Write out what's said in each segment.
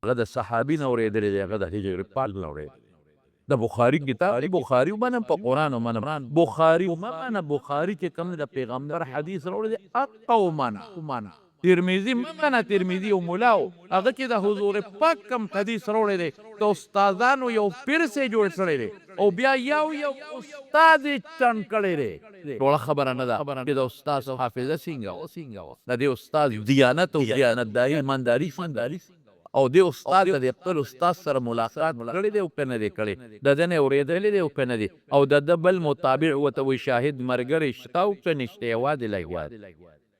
هغه د صحابي نه اورېدلی دی، هغه د هجر پاک نه اورېدلی. د بخاري کتاب بخاري ومنم، په قرآن ومنم. بخاري ومه منه، بخاري چې کوم د پیغمبر حدیث راوړی دی هغه ومنه. ترمذي مه منه، ترمذي یو ملا و، هغه چې د حضور پاک کوم حدیث راوړی دی د استادانو یو پرس یې جوړ کړی دی او بیا یو استاد یې چڼ کړی دی. ټوله خبره نه ده چې د استاد حافظه څنګه وه، د دې استاد دیانت او دیانتداري ایمانداري او دې استاد د دې خپل استاد سره ملاقات کړی دی او که نه دی کړی، د ده نه یې اورېدلی دی او که نه دی، او د ده بل متابع ورته وایي شاهد ملګری شته او که نشته، یوازې لږ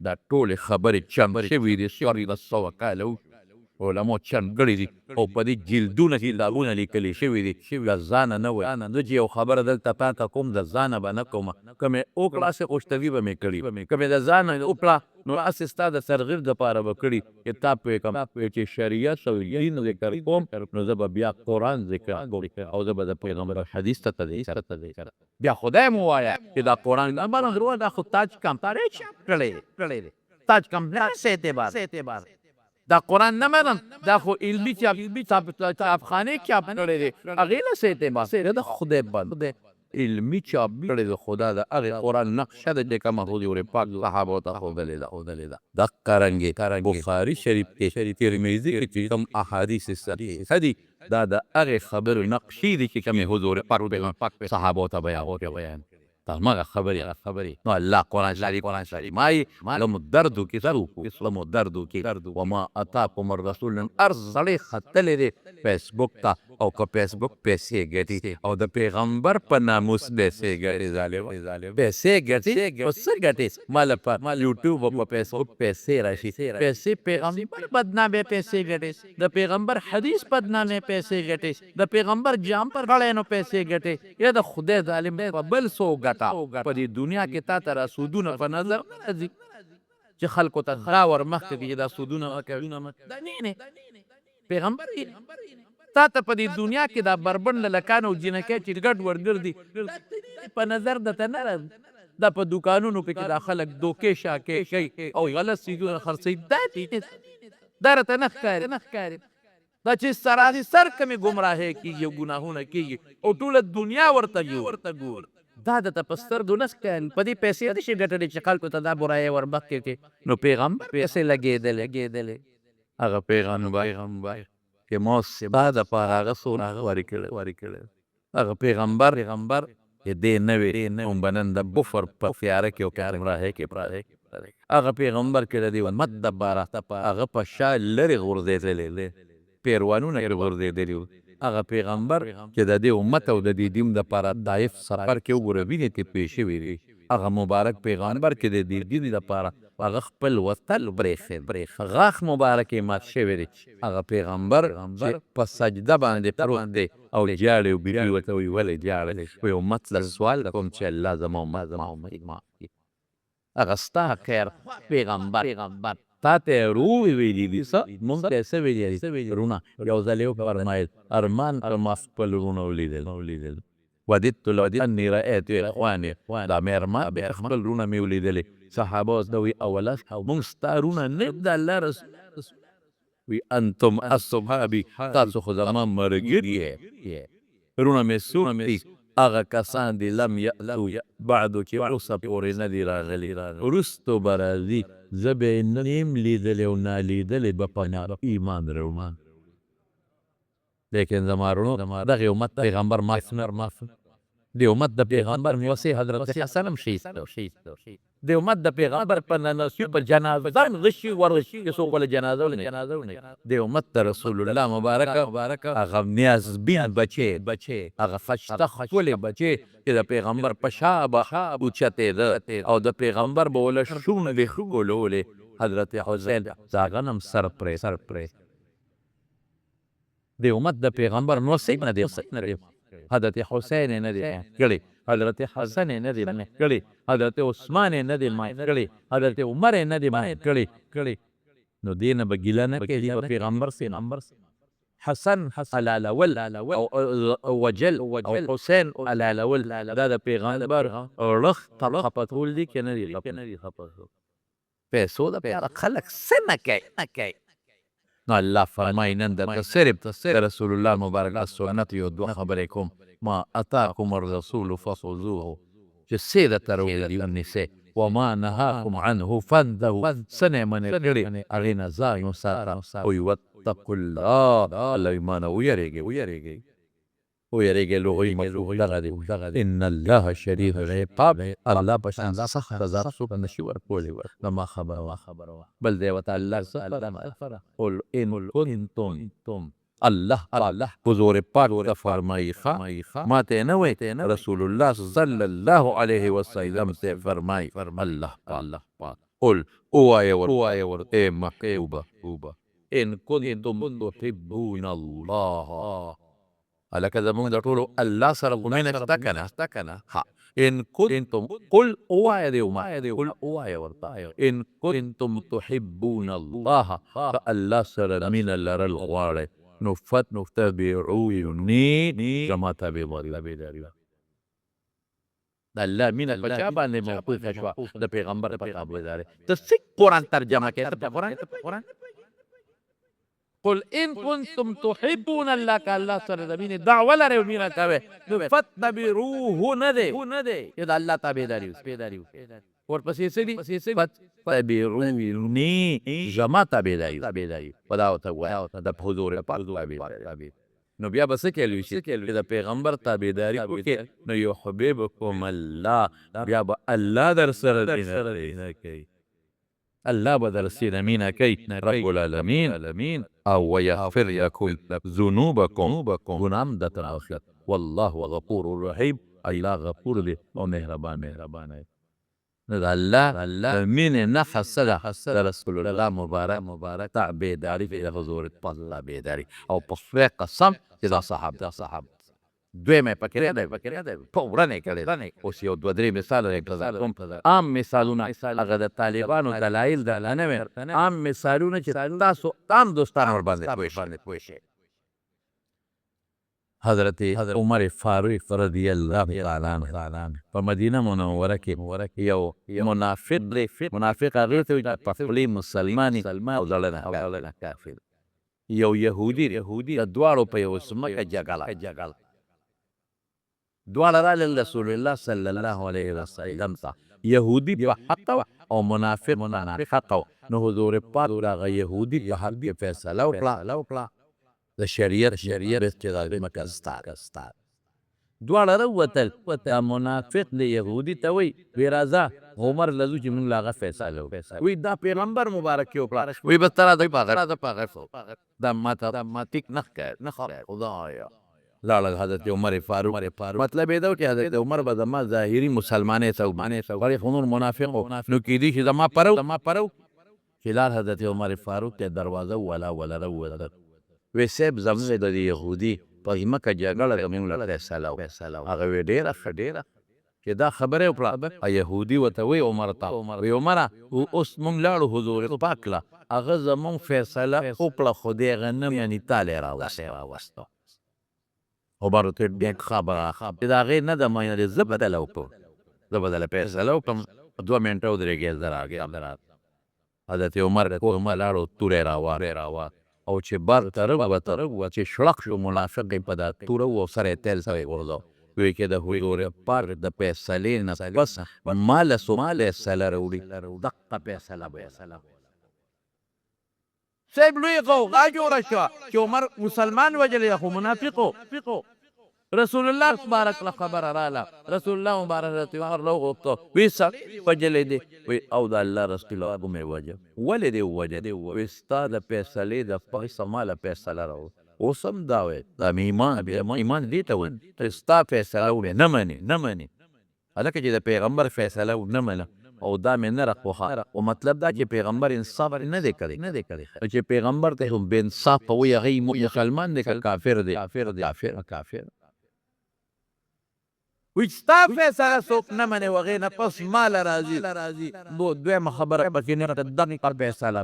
دا ټولې خبرې چمپ شوي دي، 1400 کاله علماء چمپ کړي دي او په دې جلدونه کتابونه لیکلي شوي دي. د ځانه نه وایي، زه چې یو خبره دلته پاته کوم د ځانه به نه کومه، که مې وکړه هسې خوشتوي به مې کړي، که مې د ځانه وکړه نو هسې ستا د ترغیب دپاره به کړي چې تا پوه کړم چې شریعت او دین ذکر کوم نو زه به بیا قرآن ذکر کوم او زه به د پیغمبر حدیث ته تدې بیا خدای مو وایه چې دا قرآن دا خو تاج کمپاره چاپ کړی دی، تاج کمپاره څه اعتبار دا قرآن نه منم، دا خو علمي چاپخانې چاپ کړی دی، هغې له څه اعتبار د خدای بند علمي چاپ کړی د خدا د هغې قرآن نقشه ده چې کومه حضور پاک صحابو ته ښودلې ده. دقه رنګې بخاري شریف کې ترمذي کې چې کوم احادیث صحیحه دي دا د هغې خبرې نقشې دي چې کومې حضور پاک صحابو ته بیان همغه خبرې نو الله قرآن شریف مایي لم الدردو کې وما اتاکم الرسول نن هر سړی ختلی دی فیسبوک ته او که فیسبوک پیسې ګټي او د پیغمبر په ناموس پیسې ګټي، ظالم پیسې ګټي، په څه ګټي؟ ماله په یوټیوب او په فیسبوک پیسې راشي، پیسې پیغمبر بدنامې پیسې ګټي، د پیغمبر حدیث بدنامې پیسې ګټي، د پیغمبر جام پر غړی نو پیسې ګټي، یا د خدای ظالم په بل څه په دې دنیا کې تا ته را سودونه په نظر نه راځي چې خلکو ته خرا ور مخکې کړي دا سودونه مه کوي، دا نه پیغمبر تا ته په دې دنیا کې دا بربنډ للکان او جینکۍ چې ګډ ورګرځي په نظر درته نه راځي، دا په دوکانونو کې دا خلک دوکې شاکې کوي او غلط څیزونه خرڅوي، دا راته نه ښکاري، دا چې سراسر کمې ګمراهۍ کېږي او ګناهونه کېږي او ټوله دنیا ورته ګوري، دا د ته په سترګو نه ښکاري، په دې پیسې نه شي ګټلی چې خلکو ته دا برایۍ ور مخکې کړي. نو پیغمبر پیسې لګېدلې هغه پیغمبر چې ما ستا دپاره هغه څونه ورکړی، هغه پیغمبر چې دی نه وي هم به نن د کفر په تیاره کې او ګمراهۍ کې پراته، هغه پیغمبر چې د دې امت دپاره هغه په شا لرې غورځېدلی دی، پیروانونه یې غورځېدلي وو، هغه پیغمبر چې د دې امت او د دې دین دپاره دایف سفر کې وګوره وینې ترې تویې شوي دي، هغه مبارک پیغمبر چې د دې دین دپاره هغه خپل وطن برېښ غاښ مبارک یې مات شوی دی، هغه پیغمبر چې په سجده باندې پروت دی او جاړي او بیبي ورته وایي ولې جاړئ؟ وایي امت له سوال کوم چې الله زما امت معاف کړي، هغه ستا خیر پیغمبر تا ته روی ویلي دي، مونږ ته څه ویلي دي رونه، یو ځل یې وفرمایل ارمان ما خپل رونه ولیدل وددت لو انی رأیت اخواني، دا مې ارمان خپل رونه مې ولیدلې، صحابه ورته وایي اولس مونږ ستا رونه نه د الله رسول وی انتم اصحابي، تاسو خو زما ملګري یې، رونه مې څوک دي؟ هغه کسان دي لم یأتوا بعدو چې اوسه پورې نه دي راغلي، وروستو به راځي، زه به یې نه یم لیدلی او نالیدلی به په ایمان روان، لیکن زما رونو دغې امت پیغمبر معاف د امت د پیغمبر میوسې حضرت حسن هم شهید د امت د پیغمبر په نناسیو په جنازه هم غشي ورغشي څوک بله جنازه ونه د امت د رسول الله مبارکه هغه نیازبین بچې هغه خشته ښکلې بچې چې د پیغمبر په شا به اوچتېده او د پیغمبر به وله شونه دې ښکلولې، حضرت حسین د هغه نه هم سر پرې د امت د پیغمبر نوسې نه دی حضرت حسین نه دی کړی، حضرت حسن نه دی کړی، حضرت عثمان نه دی مات کړی، حضرت عمر نه دی مات کړی، نو دې نه به ګیله نه کېږي پیغمبر سي حسن علالول او وجل او حسین علالول دا د پیغمبر رخ خپتول دي که نه دي خپتول پیسو د پیغمبر خلک څه نه کوي نو الله فرمایي نن درته صرف د رسول الله مبارک سنت یو دوه خبرې کوم ما اتاکم الرسول فخذوه چې څه درته راوړي ونیسئ وما نهاکم عنه فانتهوا څه نه یې منع کړي هغې نه ځان وساته وایي واتقوا الله الله ایمانه ویرېږئ ویرېږئ لغوي مفهوم دغه دی ان الله شدید العقاب الله په شان سخت سزا څوک نشي ورکولی زما خبره وه بل دی ورته الله څه قل ان کنتم الله حضور پاک ته فرمایي ما ته نه وایي رسول الله صلی الله علیه وسلم ته فرمایي الله پاک قل ووایه ورته ای محبوبه ان کنتم تحبون الله لکه زمونږ د ټولو الله سره ګناه نشته که نه ها ان کنتم قل ووایه وایه ورته ان کنتم تحبون الله که الله سره مینه لرل غواړئ نو فتبعوني زما تابعداري د الله مینه په چا باندې موقوفه شوه د پیغمبر په تابعداري ته څه قرآن ترجمه کوې ته قرآن قل ان کنتم تحبون الله که الله سره د مینې دعوه لرئ او مینه کوئ نو فتبعوه نه دی چې د الله تابعداري ورپسې څه دي فتبعوني زما تابعداري په دا ورته ووایه د حضور پاک تابعداري نو بیا به څه کیلی شي چې د پیغمبر تابعداري وکړې نو یحببکم الله بیا به الله در سره مینه کوي الله به در سره مینه کوي رب العالمین او ویغفر لکم ذنوبکم ګناه هم درته بخښي والله غفور رحیم الله غفور دی او مهربان دی نو د الله مینې نښه څه ده د رسول الله مبارک تابعداري د حضور پاک تابعداري او په خدای قسم چې دا صحاب دویمه پکې دی په ورنې کړی اوس یو دوه درې مثال عام مثالونه هغه د طالبانو دلایل نه وي عام مثالونه چې تاسو عام دوستان ورباندې پوه شئ حضرت عمر فاروق رضی الله تعالی عنه په مدینه منوره کې یو منافق هغې ته وایي په خولې مسلمان او زړه نه کافر یو یهودي د دواړو په یوه ځمکه جګړه دواړه رالل رسول الله صلی الله علیه وسلم ته یهودي په حق او منافق حق نو حضور پاک هغه یهودي په حق کې فیصله وکړه د شریعت چې د مکه ستا دواړه راووتل منافق د یهودي ته وایي وی راځه عمر لزو چې موږ له هغه فیصله وکړو وایي دا پیغمبر مبارک یې وکړه وایي بس ته راځه په هغه دا ماتیک نه ښکاري خدایا لاړل حضرت عمر فاروق مطلب یې دا و چې حضرت عمر به زما ظاهري مسلمانۍ ته غړی خو نور منافق و نو کیدای شي زما پرو چې لاړ حضرت عمر فاروق ته دروازه ولا راووتل وی صاحب زموږ د یهودي په ځمکه جګړه زموږ له فیصله وکړه هغه وی ډېره ښه چې دا خبره یې وکړه یهودي ورته وایي عمر ته وی عمره اوس موږ لاړو حضور پاک له هغه زموږ فیصله وکړه خو د هغه نه یعنې تا لی راوستو عمر ورته ډېر خبره چې د هغې نه ده منلې زه بدله وکړم زه بدله فیصله وکړم 2 منټه ودرېږې زه راغلم حضرت عمر لاړو توره یې راوه او چې بر ته راووته چې شړق شو منافق یې په دا توره و سره یې تیل سوی غورځاو وایي چې د حضور پاک د فیصلې نه بس ما له فیصله راوړي دقه فیصله صاحب لوی غوغا جوړه شوه چې عمر مسلمان وجلی خو منافق و رسول الله مبارک له خبره راله رسول الله مبارک راته راوغوښته وی سړی وجلی دی وی او د الله رسول الله مې وجه ولې دې ووجه وی ستا د فیصلې د پایسه ما له فیصله راوړه اوس هم دا وایي دا مې ایمان دې ته وایي ته ستا فیصله نه منې هلکه چې د پیغمبر فیصله نه منه او دا مې نه راخوښه او مطلب دا چې پیغمبر انصاف نه دی کړی چې پیغمبر ته بې انصافه وایي هغې مسلمان دی که کافر دی کافر وی ستا فیصله څوک نه منې و هغې نه پس ما له راځي دویمه خبره پکې نه دقیقه فیصله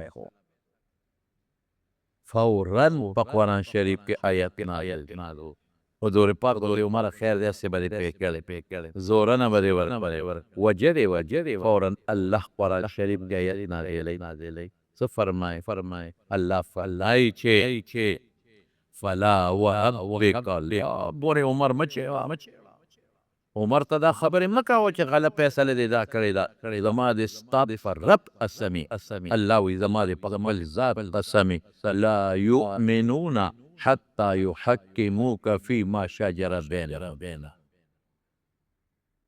به خو فورا په قرآن شریف کې آیت نازل حضور پاک د عمر خیر دی هسې به دې پرې کړی زورنه به دې ور وجه دې فورا الله قرآن شریف کې آیت نازلی څه فرمایي الله فرمایي چې فلا وربک بورې عمر مچې عمر ته دا خبرې مه کوه چې غلط فیصله دې دا کړې ده زما د ستا په رب قسمي الله وایي زما د په خپل ذات قسمي لا یؤمنون حتی یحکموک فیما شجر بینهم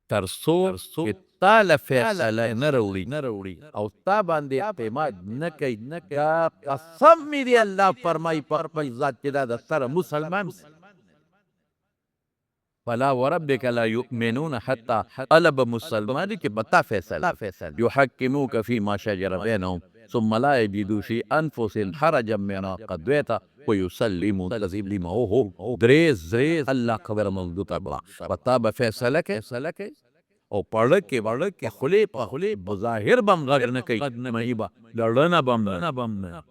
تر څو چې تا له فیصله نه راوړي او تا باندې اعتماد نه کوي دا قسم مې دی الله فرمایي په خپل ذات چې دا د سره مسلمان فلا وربک لا یؤمنون حتی طلب مسلمان کې بتا فیصله یحکموک فیما شجر بینهم ثم لا یجدوا فی انفسهم حرجا مما قضیت ویسلموا تسلیما دریز الله خبر موضوع ته بتا به فیصله کې او پړه کې خولې په خولې بظاهر بم غږ نه کوي مهیبه لړنه بم نه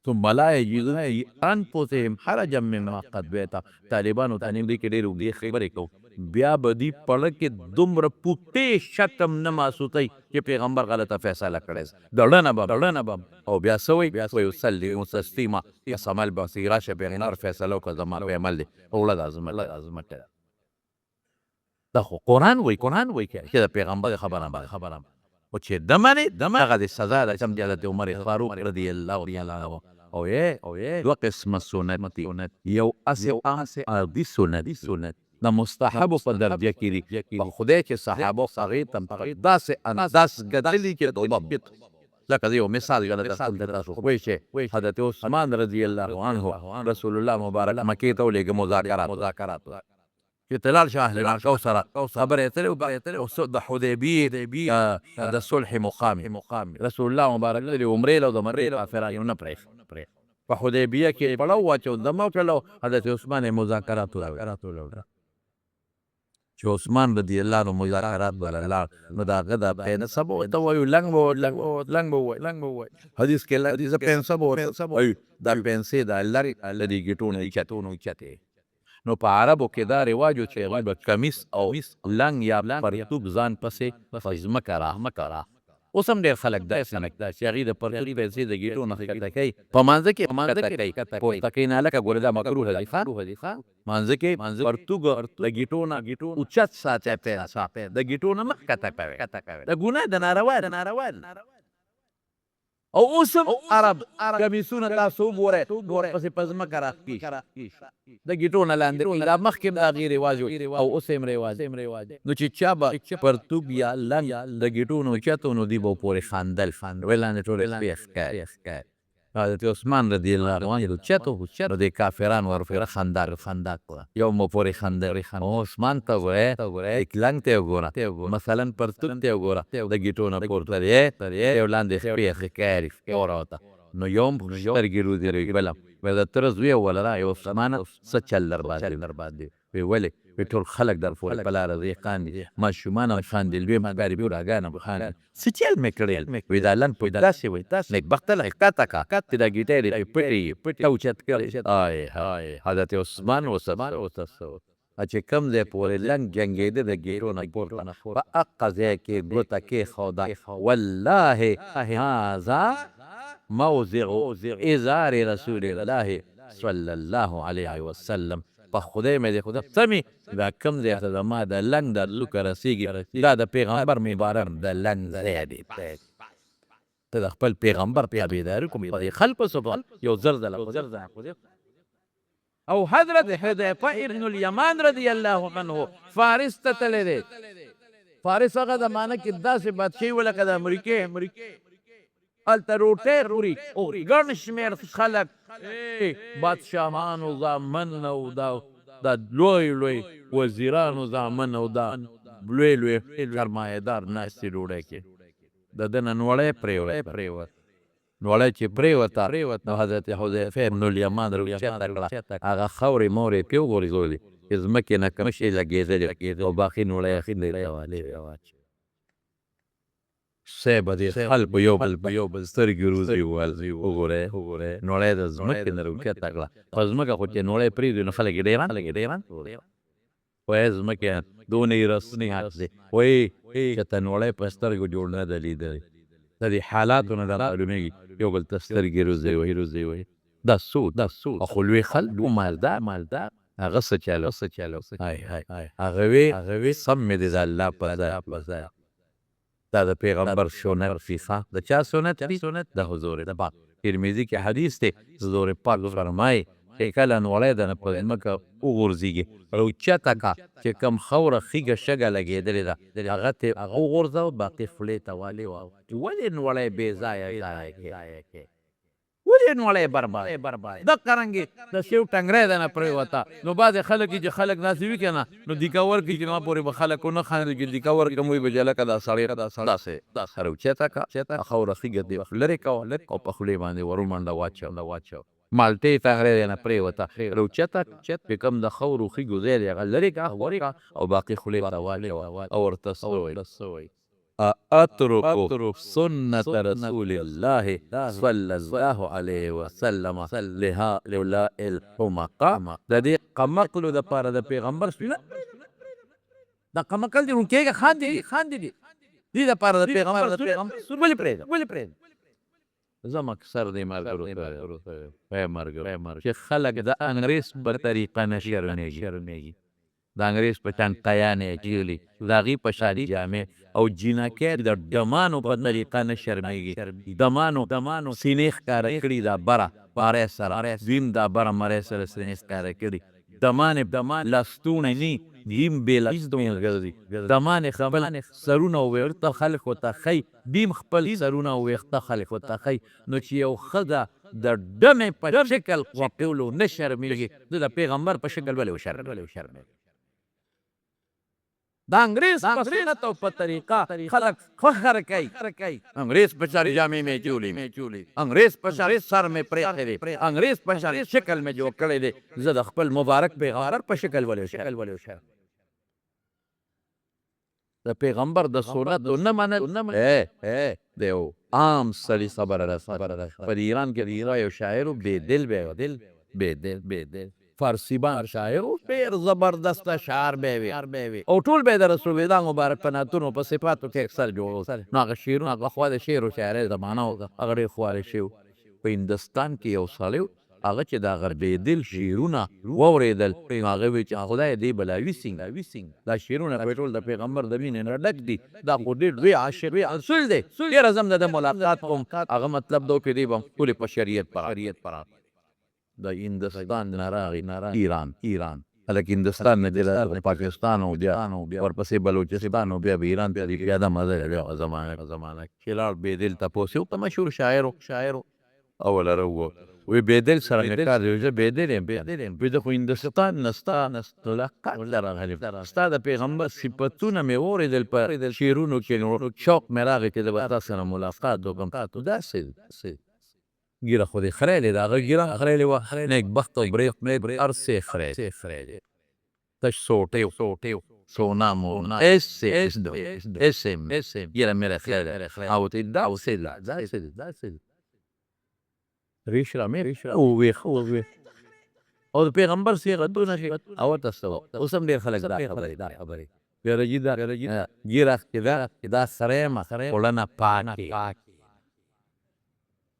ثم لا یجدون انفسهم حرجا مما قضیت طالبانو ته نږدې کې ډېر اوږدې خبرې کوو بیا به دې پړه کې دومره پوټې شکم نه ماسوتی چې پیغمبر غلطه فیصله کړې لړنه بم او بیا څه وایي ویسلموا تسلیما قسم البصیر راشه پیغمبر فیصله وکړه زما په عمل دی اوله د عظمت ده دا خو قرآن وایي چې د پیغمبر خبره او چې د منې هغه د سزا د چم حضرت عمر فاروق رضی الله عنه او دوه قسمه سنت یو ارضي سنت د مستحب په درجه کې دي په خدای چې صحابه هغې ته داسې انداز ګټلي چې ضبط لکه یو مثال تاسو وایي چې حضرت عثمان رضی الله عنه رسول الله مبارک مکې ته ولېږه مذاکرات چې تلال شه اهل العرش سره خبرې اترې او د حدیبیې د صلح مقام رسول الله مبارک د عمرې له د مرې کافرانو نه پرېښ په حدیبیه کې پړاو واچو دمه وکړلو حضرت عثمان مذاکرات وکړل چې عثمان رضی الله عنه مذاکرات ولا لاړ نو د هغه د پنسب ته وایو لنګ به وایي حدیث کې حدیث پنسب وایي دا پنسې د لرې لرې ګټونه چتې نو په عربو کې دا رواج و چې هغوی به کمیس او لنګ یا پرتوب ځان پسې ځمکه را اوس هم ډېر خلک داسې چې هغوی د پرتوب پیسې د ګېټو نه ښکته کوي په مانځه کې پورته کوي نه لکه ګورې دا مکروه دی مانځه کې پرتوب د ګېټو نه اوچت ساتي د ګېټو نه مه ښکته کوي د ګناه د ناروا او اوس هم عرب کمیسونه تاسو وګورئ پسې په ځمکه راښکي د ګېټو نه لاندې دا مخکې د هغې رواج و او اوس هم رواج نو چې چا به پرتوب یا لنګ د ګېټو نه اوچت و نو دوی به پورې خندل ویل لاندې ټولې سپی ښکاري حضرت عثمان رضی الله عنه اوچت نو د کافرانو ورپسې خندا کړه یو مو پورې خندل عثمان ته وګورئ لنګ ته وګوره مثلا پرتوب ته وګوره د ګېټو نه پورته دی یو لاندې سپی ښکاري نو یو هم سترګې روزي بله وایي د تره زوی ولره یو عثمانه څه چل در باندې وایي ولې وایي ټول خلک در پورې په لاره ځي خاندي ماشومان هم خاندي لوی ملګري راګان هم خاندي څه چل مې کړی وایي دا لنډ پوی داسې وایي نېکبخته له ښکته کا چې دا ګیټې پټې اوچت کړی حضرت عثمان چې کوم ځای پورې لنګ جنګېده د ګېټو نه پورته په هغه ځای کې ګوته کېښوده والله هذا موضع ازار رسول الله صلی الله علیه وسلم په خدای مې د خدای سمې دا کوم ځای ته زما د لنګ د لوکه رسېږي دا د پیغمبر مبارک د لنګ ځای دی ته د خپل پیغمبر تابعداري کوم خلکو سبحان یو زر او حضرت حذیفه ابن الیمان رضی الله عنه فارس ته تللی دی فارس هغه زمانه کې داسې بادشاهي وه لکه د امریکې هلته روټۍ خوري ګڼ شمېر خلک بادشاهانو زامن او دا لوی وزیرانو زامن او دا لوی سرمایهدار ناستې ډوډۍ کې د ده نه نوړی پرېوت نوړی چې پرېوته نو حضرت حذیفه ابن الیمان راوچته کړه هغه خاورې مورې پرې وغورځولې چې ځمکې نه کوم شی لګېدلې او باقي نوړی یې صاحب د خلکو یو بل سترګې روزي وګورئ نوړی د ځمکې نه راوچته کړه په ځمکه خو چې نوړی پرېږدي نو خلک یې ډېران وایي ځمکې دونه یې رسنې حق دی وایي چې ته نوړی په سترګو جوړ نه ده لیدلی د د دې حالاتو نه معلومیږي یو بل ته سترګې روزي وي دا سود او خو لوی خلک و مالدار هغه څه چلو هغه وی سم مې د الله په ځای دا د پیغمبر سنت فیصه د چا سنت د حضور پاک ترمذی کې حدیث دی حضور پاک فرمایي چې کله نوړی د نه په ځمکه وغورځېږي او چته کا چې کوم خوره خیږه شګه لګېدلې ده هغه وغورځوه باقي خولې ته والې ولې نوړی بې ځایه کې ولې نوړی برباد دقه رنګې د سیو ټنګری ده نه پرېوته نو بعضې خلک چې خلک داسې وي که نه نو دیکه ورکړي چې ما پورې به خلک ونه خاندي چې دیکه ورکړم وایي به جلکه دا سړی داسې اوچته که خوره خیږه دې لرې کوه او په خولې باندې ورومنډه واچو مالټې ټنګری دی نه پرېوته اوچته چې کوم د خورو خیږو ځای دی هغه لرې که او باقي خولې ته واچوه او ورته څه ووایي أترك سنة رسول الله صلى الله عليه وسلم لهؤلاء الحمقاء د دې قمقلو د پاره د پیغمبر سنت دا قمقل دي رونکېږه خاندي دي دې د پاره د پیغمبر ولې پرېږدم زما اکثر دې ملګرو چې خلک د انګریز په طریقه نه شرمېږي د انګریز په چانټیانې اچېږلي د هغې په شادي جامې او جینکۍ د ډمانو په طریقه نه شرمېږي دمانو سینې ښکاره کړي دا بره مری سره دویم دا بره مری سره سینې ښکاره کړي دمان لستوڼی نی دیم بې لستوڼی ګرځي دمان خپل سرونه او ویښته خلکو ته ښیي دیم خپل سرونه او ویښته خلکو ته ښیي نو چې یو ښځه د ډمې په شکل غوپولو نه شرمېږي زه د پیغمبر په شکل ولې وشرمېږم د انګریز په سنت او په طریقه خلک فخر کوي انګریز په شاري جامې مې چولی انګریز په شاري سر مې پرېښی دی انګریز په شاري شکل مې جوړ کړی دی زه د خپل مبارک پیغمبر په شکل ولې وشرم د پیغمبر د سنت نه منل د یو عام سړي خبره ده په ایران کې یو شاعر و بېدل فارسی بان شاعر ډېر زبردسته شعر به وي او ټول به د رسول الله مبارک په نعتونو په صفاتو کې اکثر جوړ نو هغه شعرونه هغه خوا د شعر و شاعرۍ زمانه و هغه ډېر خواره شوي په هندوستان کې یو سړی هغه چې د هغه بېدل شعرونه واورېدل هغه وایي چې خدای دې بلا ویسینګ دا شعرونه خو ټول د پیغمبر د مینې نه ډک دي دا خو ډېر لوی عاشق رسول دی ډېره زم د ملاقات کوم هغه مطلب دا کې دی به ټولې په شریعت پر د هندوستان نه راغی ایران هلکه هندوستان نه دی پاکستان او بیا ورپسې بلوچستان او بیا ایران بیا دا مزه لري هغه زمانه کې لاړ بېدل تپوس یو ته مشهور شاعر اوله راووت وی بېدل سره مې کار دی زه بېدل یم وی د خو هندوستان نه ستا راغلی ستا د پیغمبر صفتونه مې واورېدل په شعرونو کې شوق مې راغی چې د به تا سره ملاقات وکړم داسې ګیره خو دې خریلې ده هغه ګیره خریلې وه نیکبخت او برېښ هر څه یې خریلې تش سوټې سونا مونا اسم ګیره مې راخریلې او ته داسې ریش را مې وویښ او د پیغمبر صیغتونه او ورته څه اوس هم ډېر خلک دا خبرې بیرجي ګیره چې دا سره یم خوړنه پاکې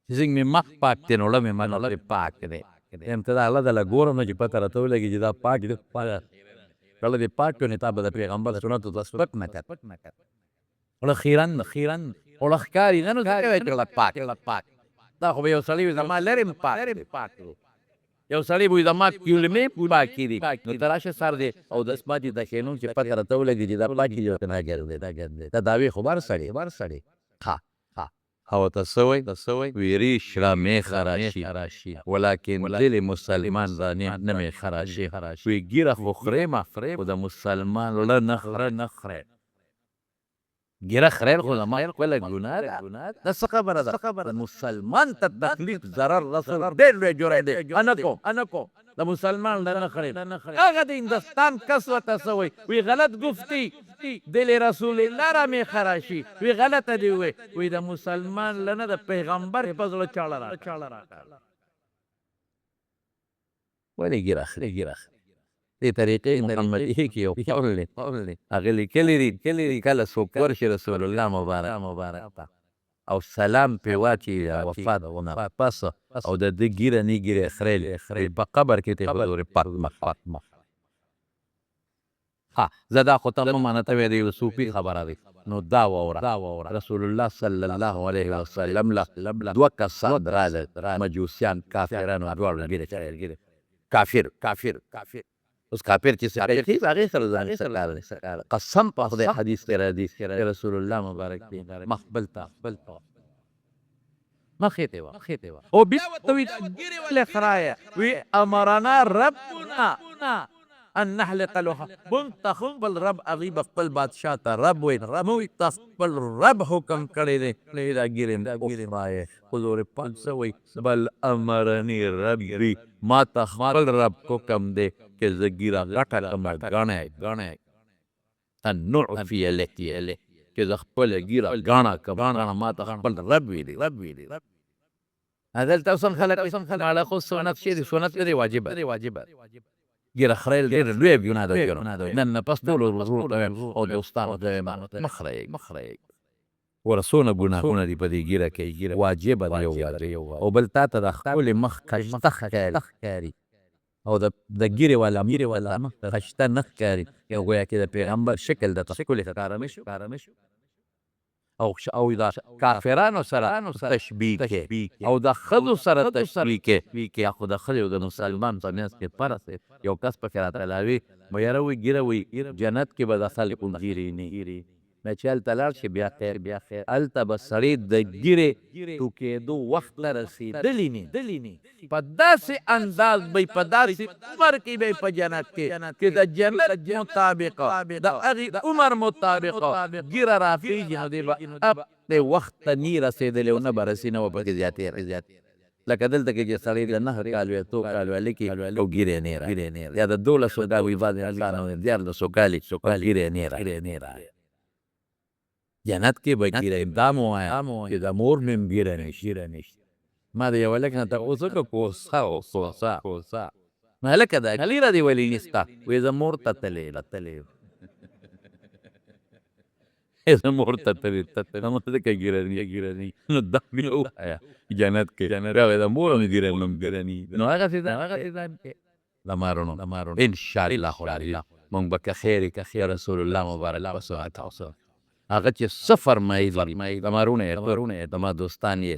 چې څنګه مې مخ پاک دی نو له مې پاک دی یم ته دا الله تعالی ګورم نه چې پته راته ولګي چې دا پاک دی کله دې پاک کړو نو تا به د پیغمبر سنتو ته سپک نه کړ وړه خیرن وړه ښکاري نه نو ځکه وایي چې پاک دا خو به یو سړی وي زما لرې پاک یو سړی به وي زما کلمې پاکې دي نو ته راشه سر دی او داسې پاتې ته کښېنو چې پته راته ولګي چې دا پاکې دي که نه ګرځې دا دعوې خو بر سړی او ته څه وایي وی ریش را مې خراشي ولکن دل مسلمان را نه مې خراشي وی ګیره خو خورېمه خو د مسلمان زړه نه خورې ګیره خریل خو زما خپله ګناه ده دا څه خبره ده مسلمان ته تکلیف ضرر رسول ډېر لوی جرم دی انا کو د مسلمان نه خریل هغه د هندوستان کس ورته څه وایي غلط گفتی دل رسول الله را مې خراشي وی غلطه دی وی د مسلمان نه د پیغمبر په زړه چاړه راکړه ولې ګیره دې طریقې محمدي کې یو هغه لیکلي دي کله څوک ورشي رسول الله مبارک ته او سلام پې واچوي وفات نه پس او د ده ږیره نه ږیره خریل په قبر کې ته حضور پاک مخ ها زه دا خو ته مه منه ته وایې د یو صوفي خبره دی نو دا واوره رسول الله صلی الله علیه وسلم له دوه کسان راغلل مجوسیان کافرانو دواړو ږیرې کافر اوس کافر چې سړی دی هغې سره ځان قسم په خدای حدیث کې راځي رسول الله مبارک دی مخ بل ته مخې ته وه او بیا ورته وایي دا ږیرې ولې خرایه وی امرنا ربنا ان نحلق لها مونږ ته خو بل رب هغوی به خپل بادشاه ته رب وایي موږ ته خپل رب حکم کړی دی دا ږیرې خرایه حضور پاک څه وایي بل امرني ربي ما ته خپل رب حکم دی چې زه ږیره غټه کړمه ګڼی النعفي له چې زه خپله ږیره ګڼه کړم ما ته خپل رب ویلي دلته اوس هم خلک ماړه خو سنت چې دی سنت دی واجبه ږیره خریل ډېر لوی ګناه ده نن نه پس ټولو ورور ته وایم او د استاد ته وایم مه خریږ ورسونه ګناهونه دي په دې ږیره کې واجبه ده یو او بل تا ته د خپلې مخ خشته ښکاري او د ږیرې والا مخ خشته نه ښکاري یو ګویا کې د پیغمبر شکل درته ښکلی ښکاره نه شو او د کافرانو سره تشبیه کې او د ښځو سره تشبیه کې یا خو د ښځې او د مسلمان په منځ کې فرق یو کس پکې راته لاوي یاره وایي ږیره وایي جنت کې به د خلکو ږیرې نه نه چې هلته لاړ شي بیا خیر هلته به سړی د ږیرې ټوکېدو وخت له رسېدلی نه په داسې انداز به په داسې عمر کې به په جنت کې د جنت مطابقه د هغې عمر مطابقه ږیره راخېږي نو دی به د وخت ته نه رسېدلی او نه به رسي نه به پکې زیاتېږي لکه دلته کې چې سړی د 9 کال وي 2 کال وي لیکي او ږیرې نه یا د 12 کال وي بعضې هلکان 14 کالي ږیرې نه جنت کې به ږیره دا مو وایه چې د مور مې هم ږیره نشته ما د یوه هلک نه تپوس وکړه کوسه نو هلکه دا ږیره دې ولې نسته وایي زه مور ته تللی زه مور ته تللی نو ځکه ږیره نه نو دا مې ووایه جنت کې بیا وایي د مور هم ږیره نو هغسې ځان کې لمارونو انشاءالله مونږ به که خیر رسول الله مبارک وسو هغه چې څه فرمایي لمرونه یې زما دوستان یې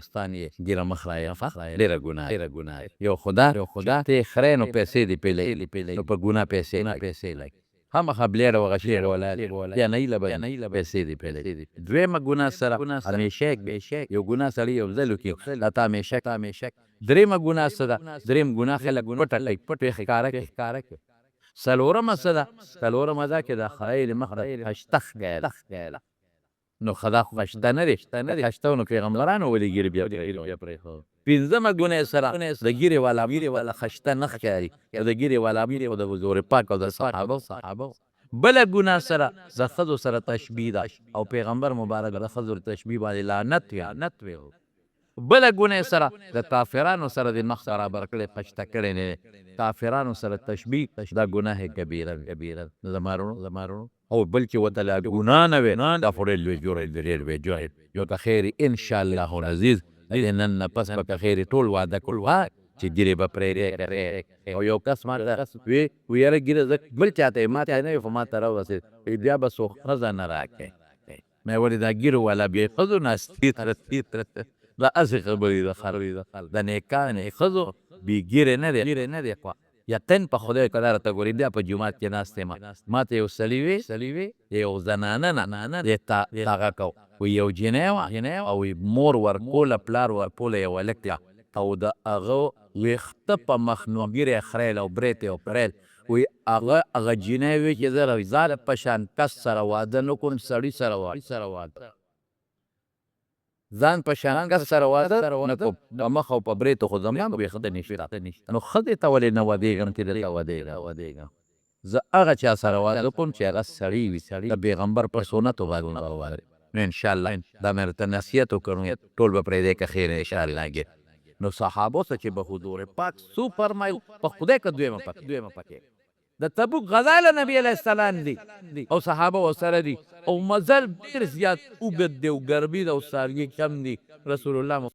ږیره مه خرایه ډېره ګناه یو خدا ته یې خرې نو پیسې دې پرې نو په ګناه پیسې لګي خامخا بلیډه وغشېږه ولاړ یا نه له پیسې دې پرې لګي دویمه ګناه سره همیشه یو ګناه سړي یو ځل وکړي دا ته همیشه درېیمه ګناه څه ده درېیم ګناه خلک پټ ښکاره کوي څلورمه څه ده دا چې د خدای د مخ خشته ښکاري نو خدا خو خشته نه دی خشته نو پیغمبرانو ولې ږیرې بیا پرېښود پنځمه ګناه سره د ږیرې والا خشته نه ښکاري د ږیرې والا او د حضور پاک او د صحابه بله ګناه سره د ښځو سره تشبیه ده او پیغمبر مبارک د ښځو تشبیه باندې لعنت وی بله ګناه سره د کافرانو سره د مخ برابر کړی خشته کړی نه کافرانو سره تشبیه دا ګناه کبیره زمارونو او بل چې ورته لا ګناه نه وي دا خو ډېر لوی جرم یو که خیر انشاءالله العزیز نن نه پس به که خیر ټول واده کړو چې ږیرې به پرېږدي او یو کس ما وی یاره ږیره زه بل چاته یې ما ته نه وي خو ما ته راورسېد بیا به څوک ښځه نه راکړې مې ولې دا ږیرو والا بیا ښځو ناستې دا هسې خبرې د نیکانو ښځو بې ږیرې نه دی خوا یقین په خدای که دا راته ګورې بیا په جومات کې ناست یم ما ته یو سړي وی یو زنانه هغه کو وی یو جنۍ وه او مور ورکوله پلار ورکوله یو هلک او د هغه ویښته په مخ نو ږیرې خریل او برېت یې پریل وی هغه جنۍ وی چې زه ځاله په شان کس سره واده نه کوم سړي سره واده ځان په شان کس سره واده نه کوم په مخ او په برېتو خو زما ویښته نشته نو ښځې ته ولې نه ودېږم چې دلته ودېږم زه هغه چا سره واده کوم چې هغه سړی وي د پیغمبر په سنتو باندې واده نو انشاءالله دا مې درته نصیحت وکړو ټول به پرېږدی که خیر انشاءالله نو صحابو څه چې به حضور پاک څو فرمایل په خدای که دویمه پکې د تبوک غزا له نبی علیه السلام دی او صحابه ورسره دي او مزل ډېر زیات اوږد دی او ګرمي ده او څاروي کم دي رسول الله